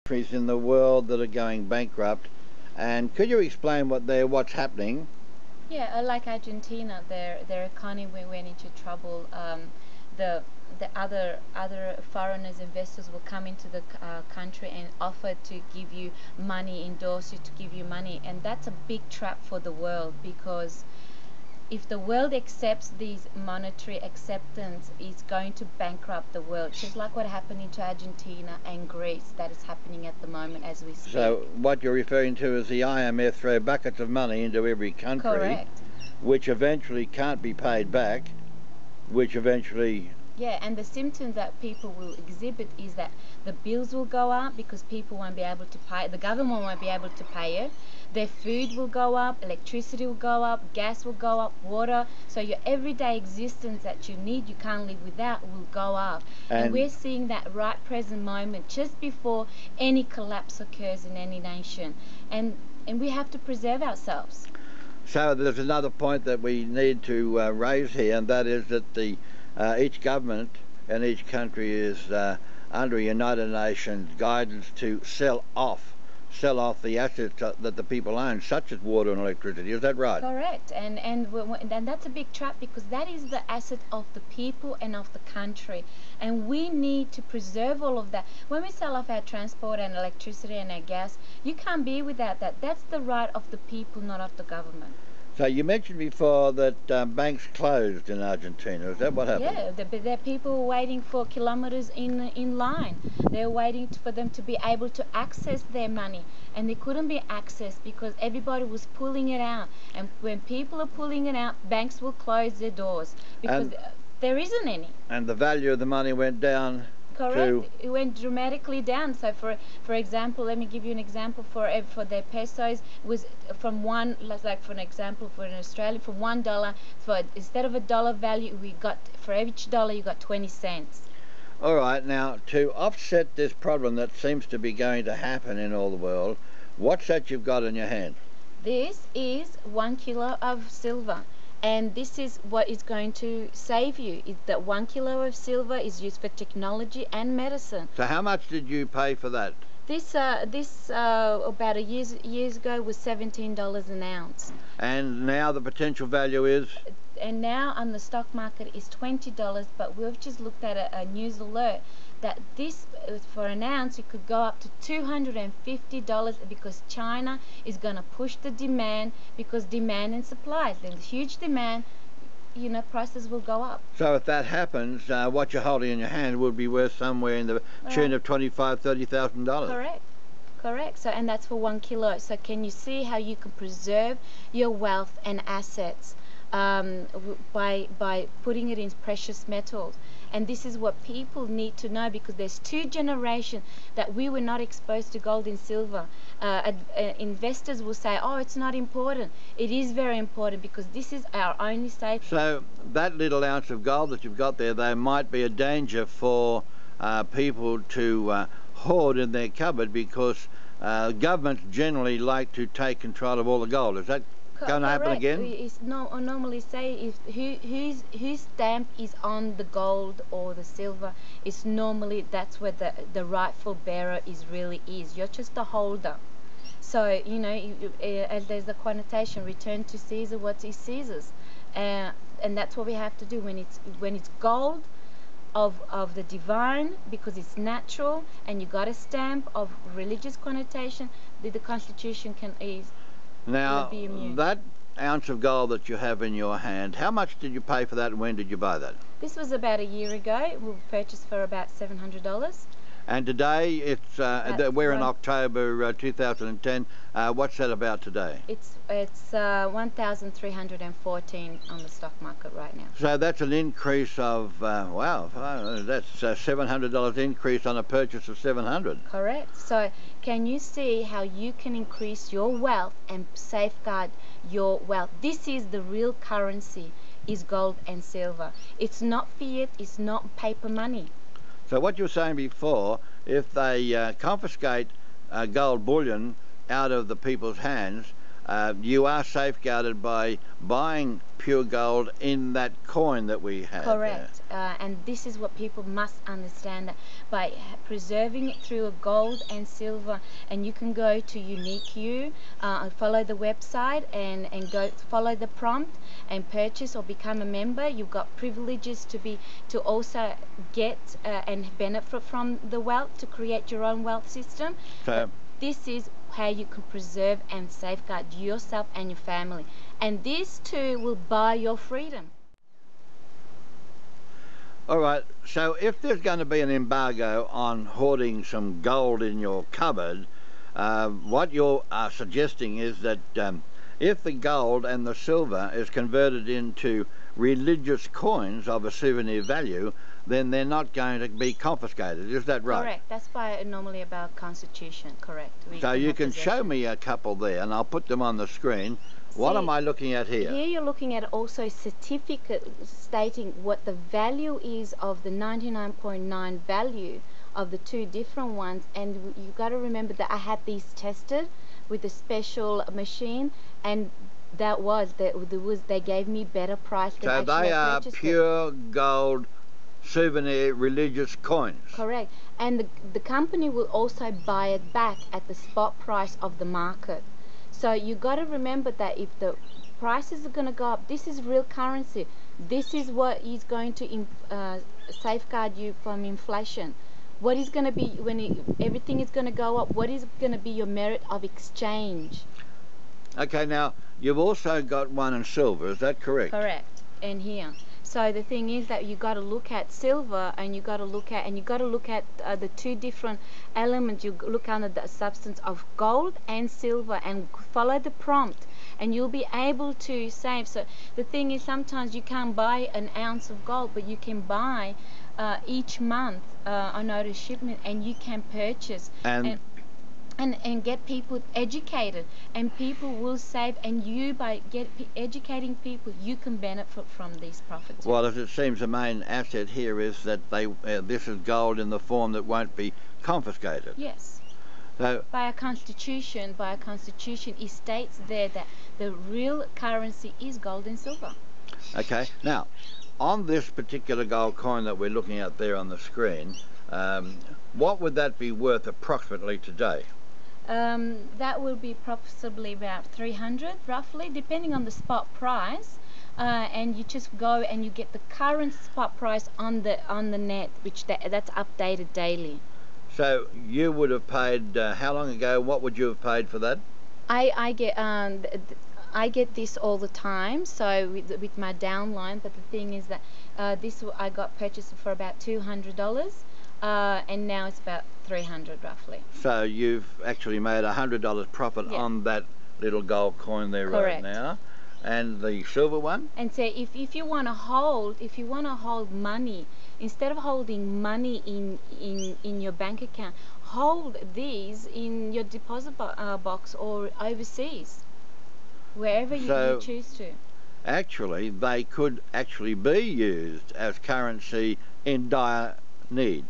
countries in the world that are going bankrupt, and could you explain what's happening? Yeah, like Argentina, their economy went into trouble. The other foreigners, investors will come into the country and offer to give you money, endorse you to give you money, and that's a big trap for the world, because if the world accepts these monetary acceptance, it's going to bankrupt the world, just like what happened into Argentina and Greece. That is happening at the moment as we speak. So what you're referring to is the IMF throw buckets of money into every country. Correct. Which eventually can't be paid back, which eventually... Yeah, and the symptoms that people will exhibit is that the bills will go up because people won't be able to pay, the government won't be able to pay it. Their food will go up, electricity will go up, gas will go up, water. So your everyday existence that you need, you can't live without, will go up. And we're seeing that right present moment, just before any collapse occurs in any nation. And we have to preserve ourselves. So there's another point that we need to raise here, and that is that each government and each country is under United Nations guidance to sell off the assets that the people own, such as water and electricity. Is that right? Correct, and that's a big trap, because that is the asset of the people and of the country, and we need to preserve all of that. When we sell off our transport and electricity and our gas, you can't be without that. That's the right of the people, not of the government. So you mentioned before that banks closed in Argentina. Is that what happened? Yeah, there are people waiting for kilometers in line. They're waiting for them to be able to access their money, and they couldn't be accessed because everybody was pulling it out. And when people are pulling it out, banks will close their doors because there isn't any. And the value of the money went down. Correct. It went dramatically down. So for example, let me give you an example. For their pesos was from one, like for an example, for in Australia, from $1, for instead of $1 value, we got, for each dollar you got 20 cents. All right, now to offset this problem that seems to be going to happen in all the world, what's that you've got in your hand? This is 1 kilo of silver. And this is what is going to save you. That 1 kilo of silver is used for technology and medicine. So how much did you pay for that? This about a years ago was $17 an ounce. And now the potential value is? And now on the stock market is $20, but we've just looked at a news alert that this, for an ounce, it could go up to $250 because China is going to push the demand, because demand and supply. There's huge demand, you know, prices will go up. So if that happens, what you're holding in your hand would be worth somewhere in the tune of $25,000, $30,000. Correct. Correct. So, and that's for 1 kilo. So can you see how you can preserve your wealth and assets by putting it in precious metals? And this is what people need to know, because there's 2 generations that we were not exposed to gold and silver. Investors will say, oh, it's not important. It is very important, because this is our only safe. So that little ounce of gold that you've got there might be a danger for people to hoard in their cupboard, because governments generally like to take control of all the gold. Is that going to happen again? It's normally say if whose stamp is on the gold or the silver, it's normally that's where the rightful bearer really is. You're just a holder. So you know, there's the connotation: return to Caesar what is Caesar's, and that's what we have to do when it's gold of the divine, because it's natural, and you got a stamp of religious connotation. The Constitution can ease. Now, that ounce of gold that you have in your hand, how much did you pay for that, and when did you buy that? This was about a year ago. We purchased for about $700. And today, it's we're in October 2010. What's that about today? It's 1,314 on the stock market right now. So that's an increase of wow, that's a $700 increase on a purchase of 700. Correct. So can you see how you can increase your wealth and safeguard your wealth? This is the real currency, is gold and silver. It's not fiat, it's not paper money. So what you were saying before, if they confiscate gold bullion out of the people's hands, you are safeguarded by buying pure gold in that coin that we have. Correct. And this is what people must understand, that by preserving it through a gold and silver, and you can go to Unique You, follow the website and go follow the prompt and purchase or become a member. You've got privileges to also get and benefit from the wealth, to create your own wealth system. So this is how you can preserve and safeguard yourself and your family, and this too will buy your freedom. all right, so if there's going to be an embargo on hoarding some gold in your cupboard, what you're suggesting is that if the gold and the silver is converted into religious coins of a souvenir value, then they're not going to be confiscated. Is that right? Correct. That's why normally about Constitution. Correct. So you can show me a couple there, and I'll put them on the screen. What am I looking at here? Here you're looking at also a certificate stating what the value is of the 99.9 value of the two different ones, and you got to remember that I had these tested with a special machine, and they gave me better price than so actually they I are purchased pure gold souvenir religious coins. Correct. And the company will also buy it back at the spot price of the market. So you got to remember that if the prices are going to go up, this is real currency. This is what is going to safeguard you from inflation. What is going to be when everything is going to go up? What is going to be your merit of exchange? Okay, now you've also got one in silver. Is that correct? Correct. And here. So the thing is that you got to look at silver, and you got to look at the two different elements. You look under the substance of gold and silver, and follow the prompt, and you'll be able to save. So the thing is, sometimes you can't buy an ounce of gold, but you can buy each month on auto shipment, and you can purchase and get people educated, and people will save, and you by educating people, you can benefit from these profits. Well, as it seems, the main asset here is that this is gold in the form that won't be confiscated. Yes. So by a constitution, it states there that the real currency is gold and silver. okay, now on this particular gold coin that we're looking at there on the screen, what would that be worth approximately today? That will be possibly about 300 roughly, depending on the spot price, and you just go and you get the current spot price on the net, which that's updated daily. So you would have paid how long ago? What would you have paid for that? I get this all the time, so with my downline, but the thing is that this I got purchased for about $200, and now it's about 300 roughly. So you've actually made $100 profit on that little gold coin there. Correct. Right now. And the silver one? And so if you want to hold money, instead of holding money in your bank account, hold these in your deposit box or overseas, wherever you choose to. Actually, they could actually be used as currency in dire need.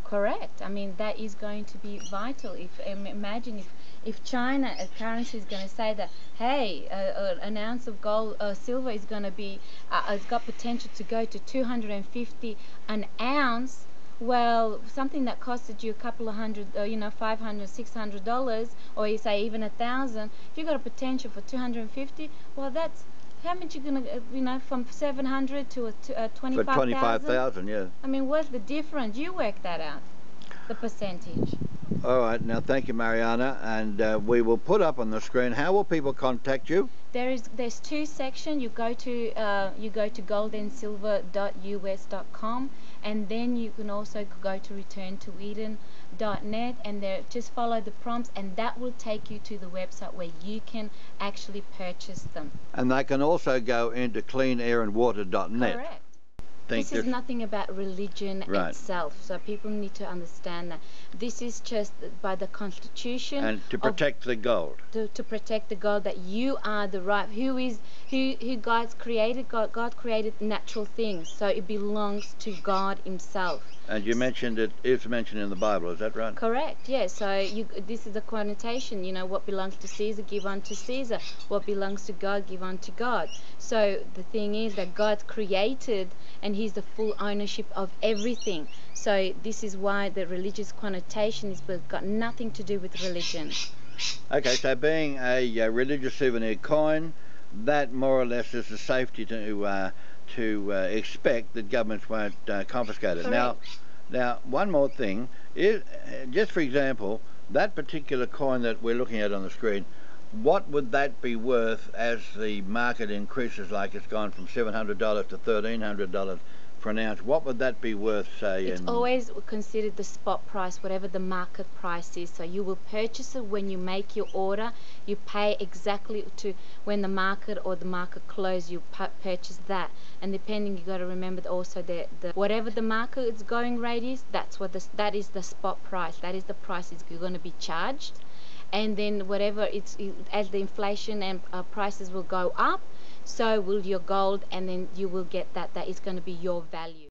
Correct. I mean, that is going to be vital. Imagine if China, a currency, is going to say that, hey, an ounce of gold, silver is going to be, it's got potential to go to 250 an ounce. Well, something that costed you a couple of hundred, $500, $600, or you say even 1,000, if you got a potential for 250, well, that's how much you're gonna, from 700 to 25,000. For 25,000, yeah. I mean, what's the difference? You work that out, the percentage. All right, now thank you, Mariana, and we will put up on the screen. How will people contact you? There's two sections. You go to goldandsilver.us.com, and then you can also go to returntoeden.net, and there just follow the prompts, and that will take you to the website where you can actually purchase them. And they can also go into cleanairandwater.net. Correct. think this is nothing about religion Right. itself, so people need to understand that this is just by the constitution and to protect the gold. to protect the gold, that you are the right, who God's created. God created natural things, so it belongs to God himself. And you mentioned it is mentioned in the Bible, is that right? Correct, yes. So this is the connotation, what belongs to Caesar, give unto Caesar. What belongs to God, give unto God. So the thing is that God created, and he's the full ownership of everything. So this is why the religious connotation is got nothing to do with religion. Okay, so being a religious souvenir coin, that more or less is the safety to expect that governments won't confiscate it. Now, one more thing is, just for example, that particular coin that we're looking at on the screen, what would that be worth as the market increases, like it's gone from $700 to $1,300 for an ounce? What would that be worth, say? It's always considered the spot price, whatever the market price is. So you will purchase it when you make your order. You pay exactly to when the market or the market close. You purchase that, and depending, you got to remember that also the whatever the market's going rate is, that is the spot price. That is the price you're going to be charged. And then whatever as the inflation and prices will go up, so will your gold, and then you will get that is going to be your value.